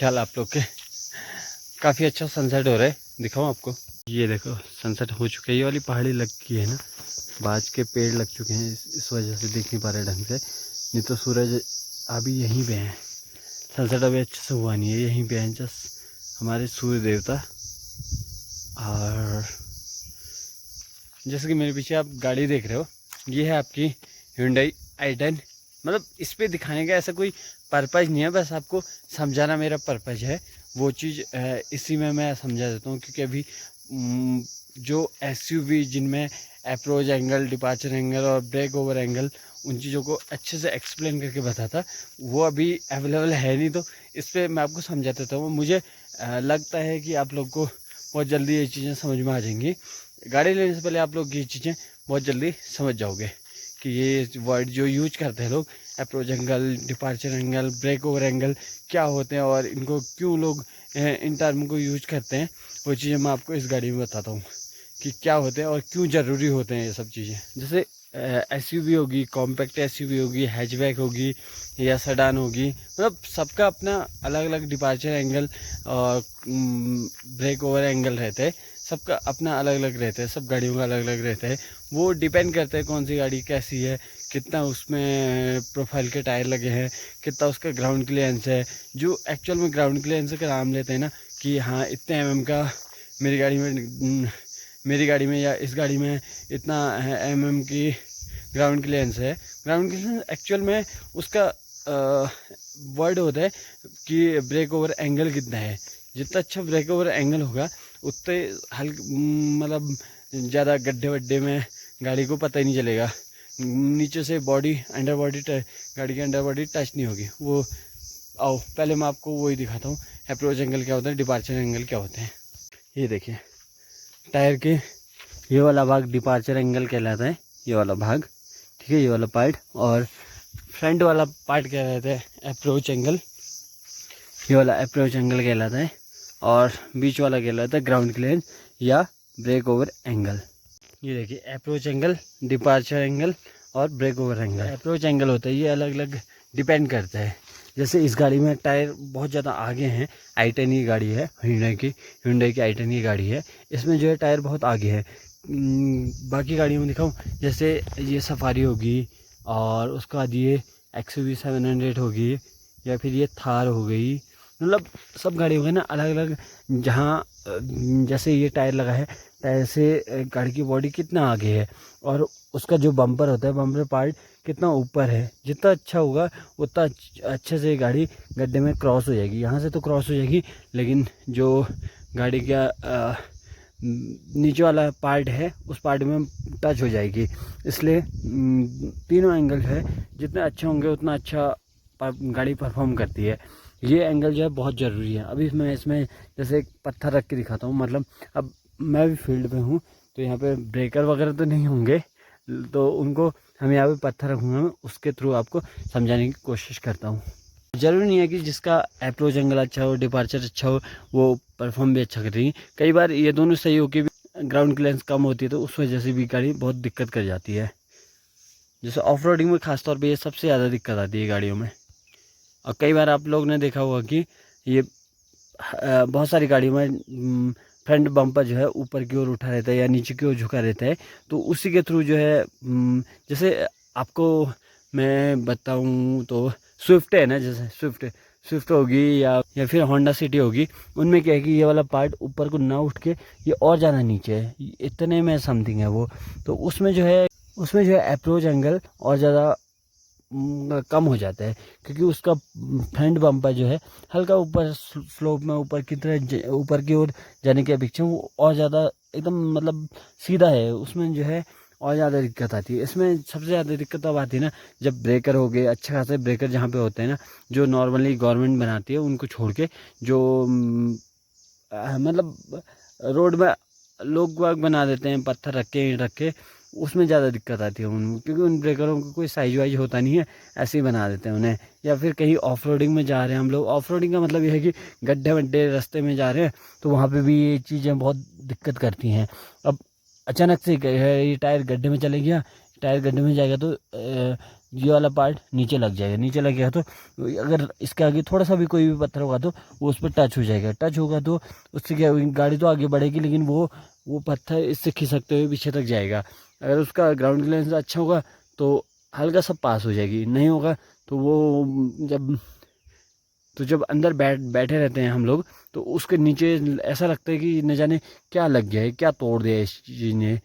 ख्याल आप लोग के। काफ़ी अच्छा सनसेट हो रहा है, दिखाऊं आपको। ये देखो सनसेट हो चुका है। ये वाली पहाड़ी लग गई है ना, बाज के पेड़ लग चुके हैं, इस वजह से देख नहीं पा रहे ढंग से। नहीं तो सूरज अभी यहीं पे है। सनसेट अभी अच्छे से हुआ नहीं है, यहीं पे है जस्ट हमारे सूर्य देवता। और जैसे कि मेरे पीछे आप गाड़ी देख रहे हो, ये है आपकी Hyundai i10। मतलब इस पे दिखाने का ऐसा कोई पर्पज़ नहीं है, बस आपको समझाना मेरा पर्पज़ है। वो चीज़ इसी में मैं समझा देता हूँ, क्योंकि अभी जो SUV जिनमें अप्रोच एंगल, डिपार्चर एंगल और ब्रेक ओवर एंगल, उन चीज़ों को अच्छे से एक्सप्लेन करके बताता, वो अभी अवेलेबल है नहीं। तो इस पर मैं आपको समझा देता हूँ। मुझे लगता है कि आप लोग को बहुत जल्दी ये चीज़ें समझ में आ जाएंगी। गाड़ी लेने से पहले आप लोग ये चीज़ें बहुत जल्दी समझ जाओगे कि ये वर्ड जो यूज करते हैं लोग, approach angle, departure angle, break over angle, क्या होते हैं और इनको क्यों लोग इन टर्म को यूज करते हैं। वो चीज़ें मैं आपको इस गाड़ी में बताता हूँ कि क्या होते हैं और क्यों ज़रूरी होते हैं ये सब चीज़ें। जैसे SUV होगी, कॉम्पैक्ट SUV होगी, हैचबैक होगी या सेडान होगी, मतलब सबका अपना अलग अलग डिपार्चर एंगल और ब्रेक ओवर एंगल रहते हैं। सबका अपना अलग अलग रहता है, सब गाड़ियों का अलग अलग रहता है। वो डिपेंड करता है कौन सी गाड़ी कैसी है, कितना उसमें प्रोफाइल के टायर लगे हैं, कितना उसका ग्राउंड क्लियरेंस है। जो एक्चुअल में ग्राउंड क्लियरेंस का नाम लेते हैं ना कि हाँ इतने mm का मेरी गाड़ी में या इस गाड़ी में इतना mm की ग्राउंड क्लियरेंस है। ग्राउंड क्लियरेंस एक्चुअल में उसका वर्ड होता है कि ब्रेक ओवर एंगल कितना है। जितना अच्छा ब्रेक ओवर एंगल होगा उतने मतलब ज़्यादा गड्ढे वड्ढे में गाड़ी को पता ही नहीं चलेगा। नीचे से बॉडी, अंडर बॉडी, गाड़ी की अंडर बॉडी टच नहीं होगी। वो आओ पहले मैं आपको वही दिखाता हूँ, अप्रोच एंगल क्या होता है, डिपार्चर एंगल क्या होते हैं। ये देखिए टायर के ये वाला भाग डिपार्चर एंगल कहलाता है, ये वाला भाग, ठीक है, ये वाला पार्ट। और फ्रंट वाला पार्ट क्या रहता है, अप्रोच एंगल, ये वाला अप्रोच एंगल कहलाता है। और बीच वाला कहलाता है ग्राउंड क्लियरेंस या ब्रेक ओवर एंगल। ये देखिए अप्रोच एंगल, डिपार्चर एंगल और break over angle. Approach angle होता है, ये अलग अलग डिपेंड करता है। जैसे इस गाड़ी में टायर बहुत ज़्यादा आगे हैं, i10 की गाड़ी है, Hyundai की i10 की गाड़ी है, इसमें जो है टायर बहुत आगे है। बाकी गाड़ियों में दिखाऊं, जैसे ये सफारी होगी और उसके बाद ये XUV 700 होगी या फिर ये थार हो गई। मतलब सब गाड़ियों के ना अलग अलग, जहाँ जैसे ये टायर लगा है, टायर से गाड़ी की बॉडी कितना आगे है और उसका जो बम्पर होता है, बम्पर पार्ट कितना ऊपर है। जितना अच्छा होगा उतना अच्छे से गाड़ी गड्ढे में क्रॉस हो जाएगी। यहाँ से तो क्रॉस हो जाएगी, लेकिन जो गाड़ी का नीचे वाला पार्ट है उस पार्ट में टच हो जाएगी। इसलिए तीनों एंगल है जितने अच्छे होंगे उतना अच्छा गाड़ी परफॉर्म करती है। ये एंगल जो है बहुत ज़रूरी है। अभी मैं इसमें जैसे एक पत्थर रख के दिखाता हूँ। मतलब अब मैं भी फील्ड पे हूँ तो यहाँ पे ब्रेकर वगैरह तो नहीं होंगे, तो उनको हम यहाँ पे पत्थर रखूँगा, मैं उसके थ्रू आपको समझाने की कोशिश करता हूँ। ज़रूरी नहीं है कि जिसका अप्रोच एंगल अच्छा हो, डिपार्चर अच्छा हो, वो परफॉर्म भी अच्छा करेगी। कई बार ये दोनों सही होकर भी ग्राउंड क्लियरेंस कम होती है, तो उस वजह से भी गाड़ी बहुत दिक्कत कर जाती है। जैसे ऑफ रोडिंग में खासतौर पर ये सबसे ज़्यादा दिक्कत आती है गाड़ियों में। और कई बार आप लोग ने देखा होगा कि ये बहुत सारी गाड़ियों में फ्रंट बम्पर जो है ऊपर की ओर उठा रहता है या नीचे की ओर झुका रहता है, तो उसी के थ्रू जो है जैसे आपको मैं बताऊं तो स्विफ्ट है ना, जैसे स्विफ्ट होगी या फिर होंडा सिटी होगी, उनमें क्या है कि ये वाला पार्ट ऊपर को ना उठ के ये और ज़्यादा नीचे है, इतने में समथिंग है वो। तो उसमें जो है अप्रोच एंगल और ज़्यादा कम हो जाता है, क्योंकि उसका फ्रंट बम्पर जो है हल्का ऊपर स्लोप में ऊपर की तरह, ऊपर की ओर जाने की अपेक्षा वो और ज़्यादा एकदम मतलब सीधा है, उसमें जो है और ज़्यादा दिक्कत आती है। इसमें सबसे ज़्यादा दिक्कत तब आती है ना जब ब्रेकर हो गए, अच्छे खासे ब्रेकर जहाँ पे होते हैं ना, जो नॉर्मली गवर्नमेंट बनाती है, उनको छोड़ के जो मतलब रोड में लोग वाग बना देते हैं, पत्थर रख के ईंट रख के, उसमें ज़्यादा दिक्कत आती है उन, क्योंकि उन ब्रेकरों को कोई साइज वाइज होता नहीं है, ऐसे ही बना देते हैं उन्हें। या फिर कहीं ऑफ रोडिंग में जा रहे हैं हम लोग, ऑफ रोडिंग का मतलब ये है कि गड्ढे वड्ढे रास्ते में जा रहे हैं, तो वहाँ पे भी ये चीज़ें बहुत दिक्कत करती हैं। अब अचानक से ये टायर गड्ढे में चले गया, टायर गड्ढे में जाएगा तो ये वाला पार्ट नीचे लग जाएगा, नीचे लग गया तो अगर इसके आगे थोड़ा सा भी कोई भी पत्थर होगा तो वो उस पर टच हो जाएगा, टच होगा तो उससे क्या होगी, गाड़ी तो आगे बढ़ेगी लेकिन वो पत्थर इससे खिसकते हुए पीछे तक जाएगा। अगर उसका ग्राउंड क्लियरेंस अच्छा होगा तो हल्का सा पास हो जाएगी, नहीं होगा तो वो जब अंदर बैठे रहते हैं हम लोग तो उसके नीचे ऐसा लगता है कि न जाने क्या लग गया है, क्या तोड़ दिया है इस चीज़ ने।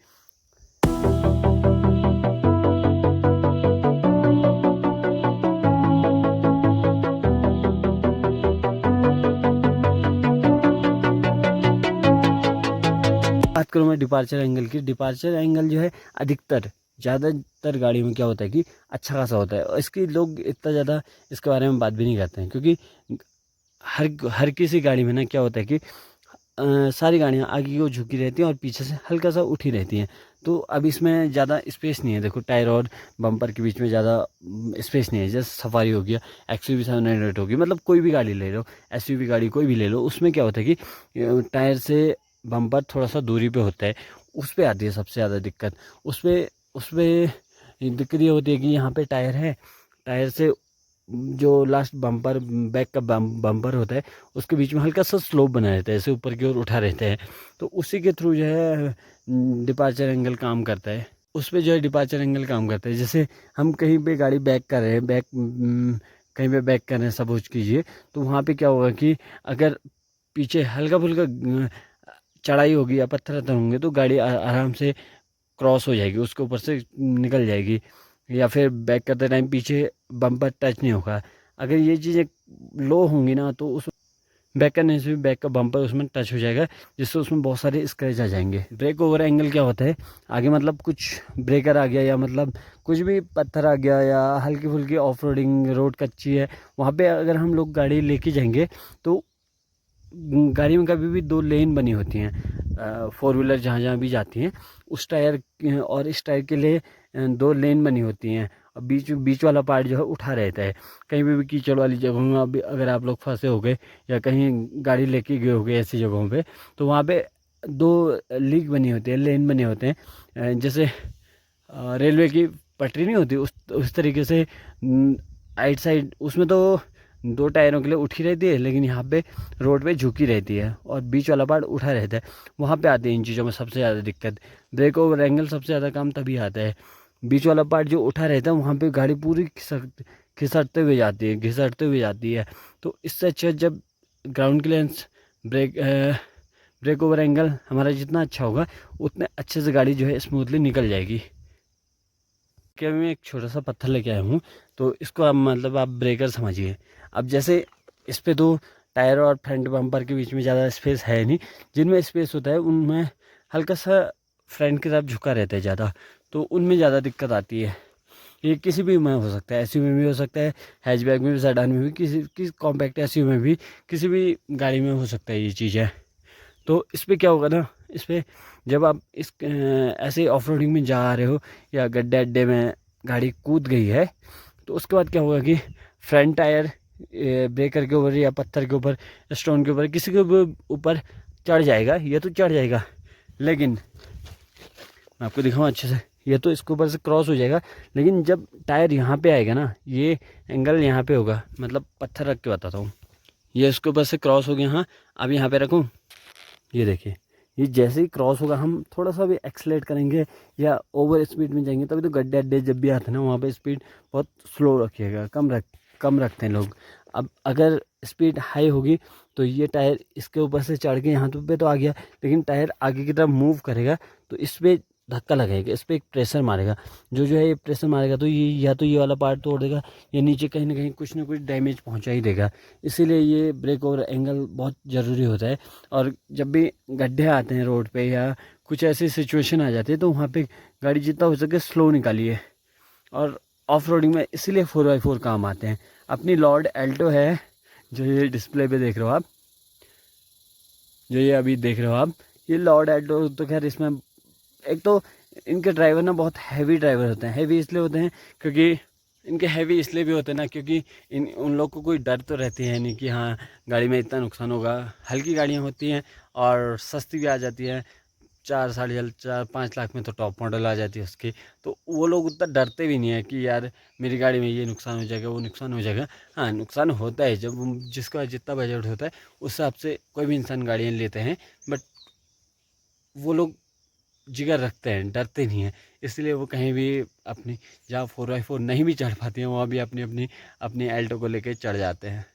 बात करूँ मैं डिपार्चर एंगल की, डिपार्चर एंगल जो है ज़्यादातर गाड़ी में क्या होता है कि अच्छा खासा होता है, और इसकी लोग इतना ज़्यादा इसके बारे में बात भी नहीं करते हैं, क्योंकि हर किसी गाड़ी में ना क्या होता है कि सारी गाड़ियाँ आगे की ओर झुकी रहती हैं और पीछे से हल्का सा उठी रहती हैं। तो अब इसमें ज़्यादा स्पेस नहीं है, देखो टायर और बम्पर के बीच में ज़्यादा स्पेस नहीं है। जैसे सफारी हो गया, XUV 700 होगी, मतलब कोई भी गाड़ी ले लो, SUV गाड़ी कोई भी ले लो, उसमें क्या होता है कि टायर से बम्पर थोड़ा सा दूरी पे होता है, उस पर आती है सबसे ज़्यादा दिक्कत। उस पर दिक्कत ये होती है कि यहाँ पे टायर है, टायर से जो लास्ट बम्पर बैक का बम्पर होता है उसके बीच में हल्का सा स्लोप बना रहता है, ऐसे ऊपर की ओर उठा रहता है, तो उसी के थ्रू जो है डिपार्चर एंगल काम करता है। उस पर जो है डिपार्चर एंगल काम करता है। जैसे हम कहीं पे गाड़ी बैक कर रहे हैं, कहीं पे बैक कर रहे हैं सपोज कीजिए, तो वहाँ पे क्या होगा कि अगर पीछे हल्का फुल्का चढ़ाई होगी या पत्थर होंगे तो गाड़ी आराम से क्रॉस हो जाएगी, उसके ऊपर से निकल जाएगी, या फिर बैक करते टाइम पीछे बम्पर टच नहीं होगा। अगर ये चीज़ें लो होंगी ना तो उस बैक करने से भी बैक का बम्पर उसमें टच हो जाएगा, जिससे उसमें बहुत सारे स्क्रैच आ जाएंगे। ब्रेक ओवर एंगल क्या होता है, आगे मतलब कुछ ब्रेकर आ गया या मतलब कुछ भी पत्थर आ गया या हल्की फुल्की ऑफ रोडिंग रोड कच्ची है, वहाँ पे अगर हम लोग गाड़ी लेके जाएंगे तो गाड़ी में कभी भी 2 लेन बनी होती हैं, 4 व्हीलर जहाँ जहाँ भी जाती हैं, उस टायर और इस टायर के लिए 2 लेन बनी होती हैं, और बीच वाला पार्ट जो है उठा रहता है। कहीं भी कीचड़ वाली जगहों में अगर आप लोग फंसे हो गए या कहीं गाड़ी लेके गए हो गए ऐसी जगहों पे, तो वहाँ पे 2 लीक बनी होती है, लेन बने होते हैं, जैसे रेलवे की पटरी नहीं होती उस तरीके से आइट साइड, उसमें तो 2 टायरों के लिए उठी रहती है, लेकिन यहाँ पे रोड पे झुकी रहती है और बीच वाला पार्ट उठा रहता है। वहाँ पे आती है इन चीज़ों में सबसे ज़्यादा दिक्कत। ब्रेक ओवर एंगल सबसे ज़्यादा काम तभी आता है, बीच वाला पार्ट जो उठा रहता है वहाँ पे गाड़ी पूरी घिसटते हुए जाती है। तो इससे अच्छा जब ground clearance break over angle हमारा जितना अच्छा होगा उतने अच्छे से गाड़ी जो है स्मूथली निकल जाएगी। कि मैं एक छोटा सा पत्थर लेके आया हूँ, तो इसको आप मतलब आप ब्रेकर समझिए। अब जैसे इस पर तो टायर और फ्रंट बम्पर के बीच में ज़्यादा स्पेस है नहीं, जिनमें स्पेस होता है उनमें हल्का सा फ्रंट की तरफ झुका रहता है ज़्यादा, तो उनमें ज़्यादा दिक्कत आती है। ये किसी भी में हो सकता है, SUV में भी हो सकता है, हैचबैक में भी, सेडान में भी, किसी कॉम्पैक्ट SUV में भी, किसी भी गाड़ी में हो सकता है ये चीज़ है। तो इस पर क्या होगा ना, इस पर जब आप ऐसे ऑफ रोडिंग में जा रहे हो या गड्ढे अड्डे में गाड़ी कूद गई है, तो उसके बाद क्या होगा कि फ्रंट टायर ब्रेकर के ऊपर या पत्थर के ऊपर, स्टोन के ऊपर, किसी के ऊपर चढ़ जाएगा, ये तो चढ़ जाएगा, लेकिन मैं आपको दिखाऊँ अच्छे से, ये तो इसके ऊपर से क्रॉस हो जाएगा, लेकिन जब टायर यहाँ पे आएगा ना, ये एंगल यहाँ पे होगा, मतलब पत्थर रख के बताता हूँ, ये इसके ऊपर से क्रॉस हो गया। हाँ, अब यहाँ पे रखूँ, ये देखिए, ये जैसे ही क्रॉस होगा हम थोड़ा सा भी एक्सलेट करेंगे या ओवर स्पीड में जाएंगे, तभी तो गड्ढे अड्डे जब भी आते हैं ना वहाँ पे स्पीड बहुत स्लो रखिएगा, कम रखते हैं लोग। अब अगर स्पीड हाई होगी तो ये टायर इसके ऊपर से चढ़ के यहाँ पे तो आ गया, लेकिन टायर आगे की तरफ मूव करेगा तो इस पर धक्का लगेगा, इस पर एक प्रेशर मारेगा, जो है ये प्रेशर मारेगा तो ये या तो ये वाला पार्ट तोड़ देगा या नीचे कहीं ना कहीं कुछ ना कुछ डैमेज पहुंचा ही देगा। इसीलिए ये ब्रेक ओवर एंगल बहुत ज़रूरी होता है। और जब भी गड्ढे आते हैं रोड पे या कुछ ऐसी सिचुएशन आ जाती है तो वहाँ पे गाड़ी जितना हो सके स्लो निकालिए। और ऑफ रोडिंग में इसीलिए 4x4 काम आते हैं। अपनी लॉर्ड एल्टो है जो ये डिस्प्ले पे देख रहे हो आप, जो ये अभी देख रहे हो आप, ये लॉर्ड एल्टो, तो खैर इसमें एक तो इनके ड्राइवर ना बहुत हैवी ड्राइवर होते हैं। हैवी इसलिए होते हैं क्योंकि इनके हैवी इसलिए भी होते हैं ना क्योंकि उन लोग को कोई डर तो रहती है नहीं कि हाँ गाड़ी में इतना नुकसान होगा। हल्की गाड़ियाँ होती हैं और सस्ती भी आ जाती हैं, 4 4.5 5 लाख में तो टॉप मॉडल आ जाती है उसकी। तो वो लोग उतना डरते भी नहीं है कि यार मेरी गाड़ी में ये नुकसान हो जाएगा, वो नुकसान हो जाएगा। हाँ, नुकसान होता है जब जिसका जितना बजट होता है उस हिसाब से कोई भी इंसान गाड़ियाँ लेते हैं, बट वो लोग जिगर रखते हैं, डरते नहीं हैं। इसलिए वो कहीं भी अपनी जहाँ 4x4 नहीं भी चढ़ पाती हैं वहाँ भी अपनी अपनी अपनी एल्टो को लेके चढ़ जाते हैं।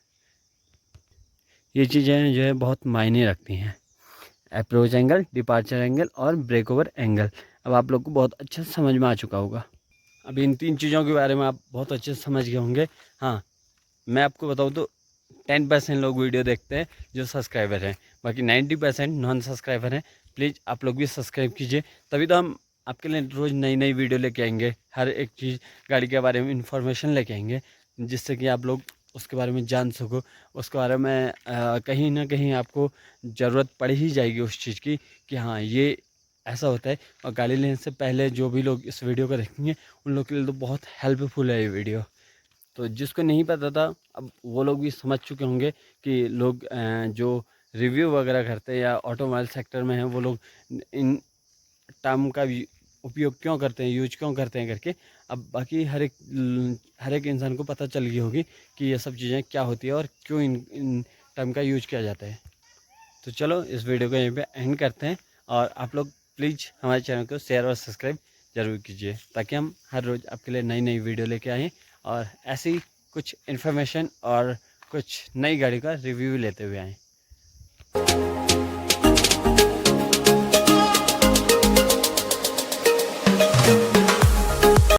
ये चीज़ें जो है बहुत मायने रखती हैं। अप्रोच एंगल, डिपार्चर एंगल और ब्रेक ओवर एंगल अब आप लोग को बहुत अच्छे से समझ में आ चुका होगा। अब इन 3 चीज़ों के बारे में आप बहुत अच्छे से समझ गए होंगे। हाँ, मैं आपको बताऊँ तो 10% लोग वीडियो देखते हैं जो सब्सक्राइबर हैं, बाकी 90% नॉन सब्सक्राइबर हैं। प्लीज़ आप लोग भी सब्सक्राइब कीजिए, तभी तो हम आपके लिए रोज़ नई नई वीडियो लेके आएंगे, हर एक चीज़ गाड़ी के बारे में इंफॉर्मेशन लेके आएंगे, जिससे कि आप लोग उसके बारे में जान सको। उसके बारे में कहीं ना कहीं आपको ज़रूरत पड़ ही जाएगी उस चीज़ की कि हाँ ये ऐसा होता है। और गाड़ी लेने से पहले जो भी लोग इस वीडियो को देखेंगे उन लोग के लिए तो बहुत हेल्पफुल है ये वीडियो। तो जिसको नहीं पता था अब वो लोग भी समझ चुके होंगे कि लोग जो रिव्यू वगैरह करते हैं या ऑटोमोबाइल सेक्टर में हैं वो लोग इन टर्म का उपयोग क्यों करते हैं, यूज क्यों करते हैं करके। अब बाकी हर एक इंसान को पता चल गई होगी कि ये सब चीज़ें क्या होती है और क्यों इन टर्म का यूज किया जाता है। तो चलो इस वीडियो को यहीं पे एंड करते हैं, और आप लोग प्लीज़ हमारे चैनल को शेयर और सब्सक्राइब ज़रूर कीजिए ताकि हम हर रोज़ आपके लिए नई नई वीडियो लेके आएँ और ऐसी कुछ इन्फॉर्मेशन और कुछ नई गाड़ी का रिव्यू लेते हुए आएँ।